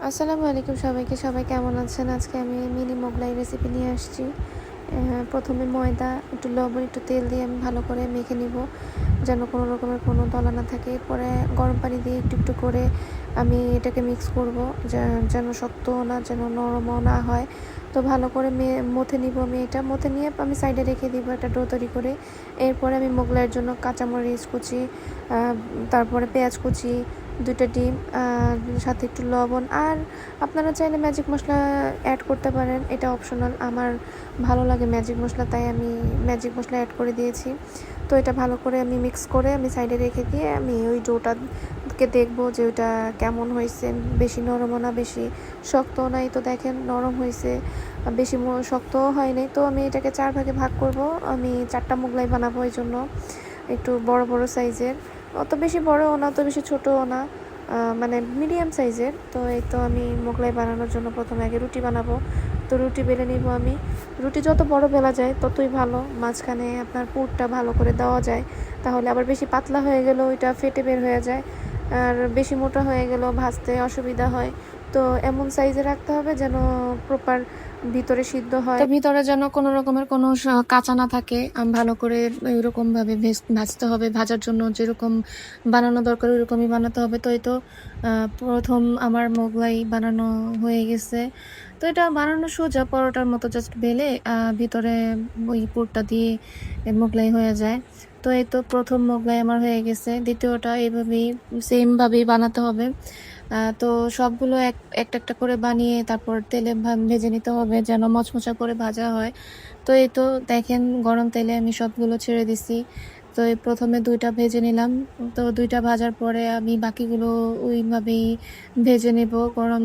আসসালামু আলাইকুম সবাইকে। সবাই কেমন আছেন? আজকে আমি মিনি মোগলাই রেসিপি নিয়ে আসছি। প্রথমে ময়দা, একটু লবণ, একটু তেল দিয়ে আমি ভালো করে মেখে নিব, যেন কোনো রকমের কোনো দলা না থাকে। এরপরে গরম পানি দিয়ে একটু একটু করে আমি এটাকে মিক্স করব, যেন শক্তও না, যেন নরমও না হয়। তো ভালো করে মথে নিব। আমি এটা মথে নিয়ে আমি সাইডে রেখে দিব একটা ডো তৈরি করে। এরপরে আমি মোগলাইয়ের জন্য কাঁচামরিচ কুচি, তারপরে পেঁয়াজ কুচি, 2টা ডিম, সাথে একটু লবণ, আর আপনারা চাইলে ম্যাজিক মশলা অ্যাড করতে পারেন, এটা অপশনাল। আমার ভালো লাগে ম্যাজিক মশলা, তাই আমি ম্যাজিক মশলা অ্যাড করে দিয়েছি। তো এটা ভালো করে আমি মিক্স করে আমি সাইডে রেখে দিয়ে আমি ওই ডোটাকে দেখবো যে ওটা কেমন হয়েছে, বেশি নরমও না বেশি শক্তও নাই। তো দেখেন নরম হয়েছে, বেশি শক্তও হয় নাই। তো আমি এটাকে 4 ভাগে ভাগ করব। আমি 4টা মোগলাই বানাবো, এই জন্য একটু বড় বড় সাইজের, অত বেশি বড়ও না অত বেশি ছোটও না, মানে মিডিয়াম সাইজের। তো এই তো আমি মোগলাই বানানোর জন্য প্রথমে আগে রুটি বানাবো। তো রুটি বেলে নিব আমি। রুটি যত বড় বেলা যায় ততই ভালো, মাঝখানে আপনার পুরটা ভালো করে দেওয়া যায়। তাহলে আবার বেশি পাতলা হয়ে গেলেও ওইটা ফেটে বের হয়ে যায়, আর বেশি মোটা হয়ে গেলেও ভাজতে অসুবিধা হয়। তো এমন সাইজে রাখতে হবে যেন প্রপার ভিতরে সিদ্ধ হয়, তো ভিতরে যেন কোনো রকমের কোনো কাঁচা না থাকে। ভালো করে ওইরকম ভাবে ভাজতে হবে। ভাজার জন্য যেরকম বানানো দরকার ওইরকমই বানাতে হবে। তো এই তো প্রথম আমার মোগলাই বানানো হয়ে গেছে। তো এটা বানানো সোজা, পরোটার মতো জাস্ট বেলে ভিতরে ওই পুরটা দিয়ে মোগলাই হয়ে যায়। তো এই তো প্রথম মোগলাই আমার হয়ে গেছে। দ্বিতীয়টা এইভাবেই সেমভাবেই বানাতে হবে। তো সবগুলো একটা একটা করে বানিয়ে তারপর তেলে ভেজে নিতে হবে, যেন মচমচা করে ভাজা হয়। তো এই তো দেখেন গরম তেলে আমি সবগুলো ছেড়ে দিছি। তো এই প্রথমে 2টা ভেজে নিলাম। তো 2টা ভাজার পরে আমি বাকিগুলো ওইভাবেই ভেজে নেব গরম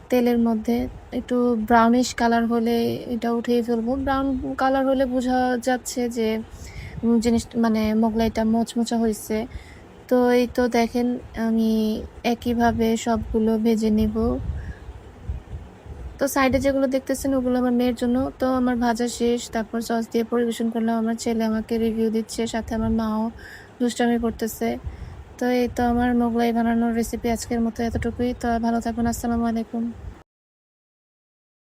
তেলের মধ্যে। একটু ব্রাউনিশ কালার হলে এটা উঠিয়ে ফেলবো। ব্রাউন কালার হলে বোঝা যাচ্ছে যে জিনিস মানে মোগলাইটা মচমচা হয়েছে। তো এই তো দেখেন আমি একইভাবে সবগুলো ভেজে নেব। তো সাইডে যেগুলো দেখতেছেন ওগুলো আমার মেয়ের জন্য। তো আমার ভাজা শেষ, তারপর সস দিয়ে পরিবেশন করলাম। আমার ছেলে আমাকে রিভিউ দিচ্ছে, সাথে আমার মাও দুষ্টামি করতেছে। তো এই তো আমার মোগলাই বানানোর রেসিপি আজকের মতো এতটুকুই। তো ভালো থাকুন। আসসালামু আলাইকুম।